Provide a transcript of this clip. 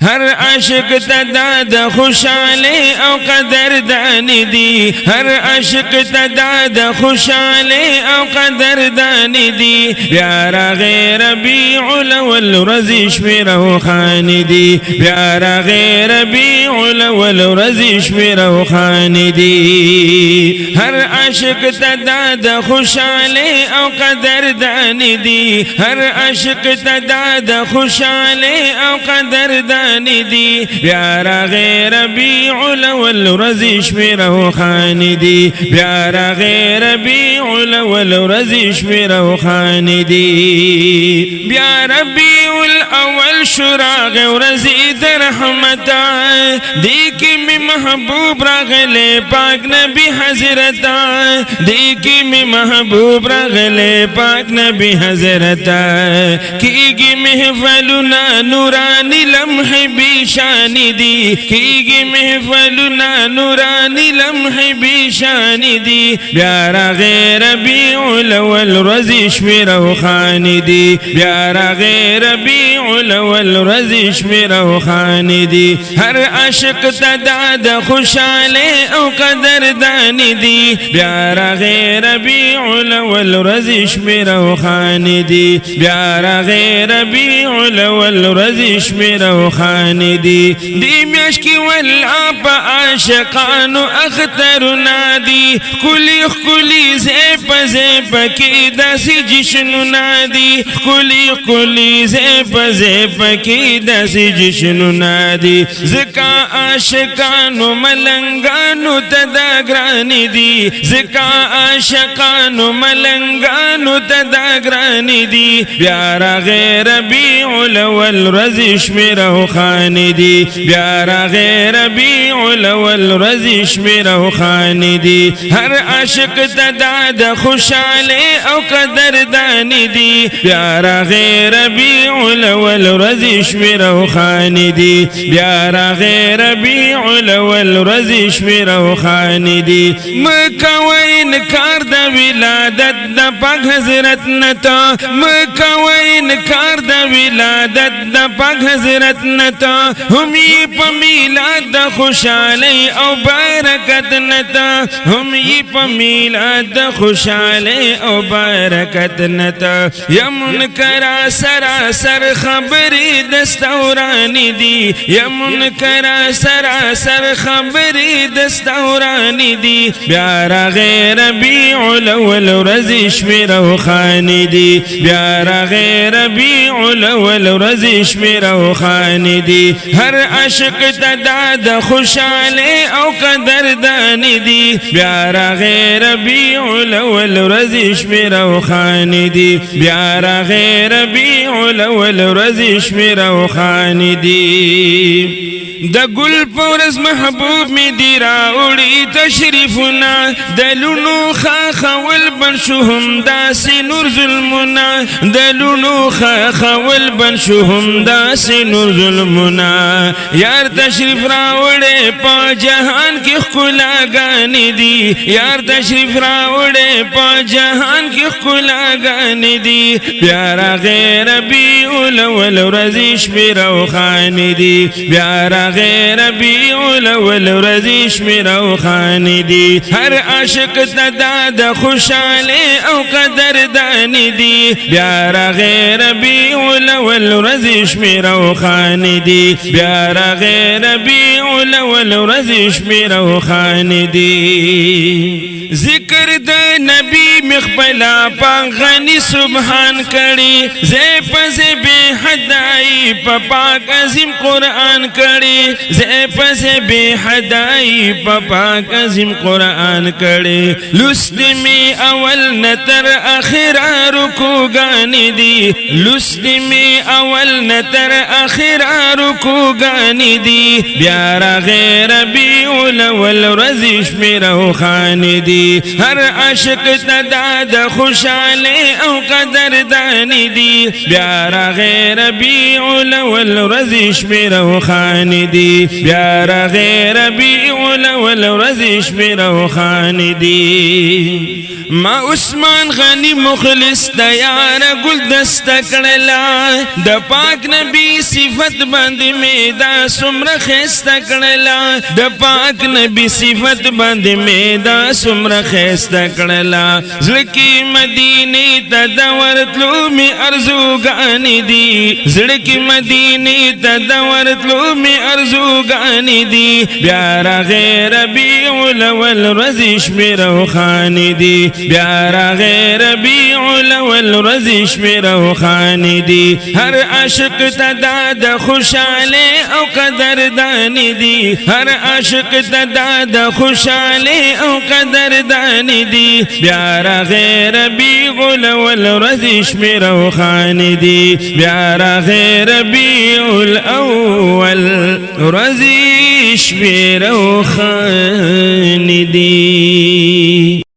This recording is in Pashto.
هر عاشق تداد خوشاله او قدردان دی هر عاشق تداد خوشاله او قدردان دی بیا راغی ربیع الاول ورځ شپې روښانې دي بیا راغی ربیع الاول ورځ شپې روښانې دي هر عاشق تداد خوشاله او قدردان دی هر عاشق تداد خوشاله او قدردان دی بیا راغی ربیع الاول ورځ شپې روښانې دي بیا راغی ربیع الاول ورځ شپې روښانې دي بیا ربیع الاول شراغ ورځ د رحمتا دی کې می محبوب راغله پاک نبی حضرت دی کې می محبوب راغله پاک نبی حضرت کیږي محفلنا نورانی لمح بیشان دی کیږي محفلنا نورانی لمح بیشان دی بیا راغی ربیع الاول ورځ شپې روښانې دي بیا راغی ربیع الاول ورځ شپې روښانې دي هر عاشق تداد خوشاله او قدردان دی بیا راغی ربیع الاول ورځ شپې روښانې دي بیا راغی ربیع الاول ورځ شپې روښانې دي دی میاشت کې ولا په عاشقانو اخترونه دي کلی کلی زیب زیب کې داسې جشنونه دي کلی زیب زیب کې داسې جشنونه دي زکا عاشقانو ملنګانو ته دا ګرانې دي زکا عاشقانو ملنګانو ته دا ګرانې دي بیا راغی ربیع الاول ورځ شپې روښانې دي بیا راغی ربیع الاول ورځ شپې روښانې دي هر عاشق تداد خوشاله او قدردان دی بیا راغی ربیع الاول ورځ شپې روښانې دي بیا راغی ربیع الاول ورځ شپې روښانې دي مکوئ انکار د ولادت د پاک حضرت نتا مکوئ انکار د ولادت د پاک حضرت نتا هم یې په میلاد د خوشحالی او برکت نتا هم یې په میلاد د خوشحالی او برکت نتا یا منکرا سراسر خبری دستورانی دی یا منکرا سراسر خبری دستورانی دی بیا راغی ربیع الاول ورځ شپې روښانې دي بیا راغی ربیع الاول ورځ شپې روښانې دي هر عاشق تداد خوشاله او قدردان دی بیا راغی ربیع الاول ورځ شپې روښانې دي بیا راغی ربیع الاول ورځ شپې روښانې دي د ګل پورز محبوب می دی راوړي تشریفونه د لونو خاخول بن شوهم داسې نور ظلمونه د لونو خاخول بن شوهم داسې نور ظلمونه یار تشریف راوړي په جهان کې ښکلاګانې دي یار تشریف راوړي په جهان کې ښکلاګانې دي بیا راغی ربیع الاول ورځ شپې روښانې دي بیا راغی ربیع الاول ورځ شپې روښانې دي هر عاشق تداد خوشاله او قدردان دی بیا راغی ربیع الاول ورځ شپې روښانې دي بیا راغی ربیع الاول ورځ شپې روښانې دي ذکر د نبی مخبلا پاغنی سبحان کړي زه پسې به حدای په پاک عظیم قرآن کړي زه پسې به حدای په پاک عظیم قرآن کړي لسمی اول نتر اخر رکوګان دي لسمی اول نتر اخر رکوګان دي بیا راغی ربیع الاول ورځ شپې روښانې دي هر عاشق تداد خوشاله او قدردان دی بیا راغی ربیع الاول ورځ شپې روښانې دي بیا راغی ربیع الاول ورځ شپې روښانې دي ما عثمان غنی مخلص تیار گلدست کړلا د پاک نبی صفت باندې میدا سمره خسته کړلا د پاک نبی صفت باندې میدا سمره خسته کړلا زړکی مدینه ته د ورتلو می ارزوګانی دي زړکی مدینه ته د ورتلو می ارزوګانی دي بیا راغې ربیع الاول ورځ شمیرو خان دي بیا راغې ربیع الاول ورځ شمیرو خان دي هر عاشق ته د خوشاله او قدردان دي هر عاشق ته د خوشاله او قدردان دي بیا راغې ربیع الاول ورځ شمیرو خان دي بیا راغې ربیع الاول ورځ شمیرو خان دي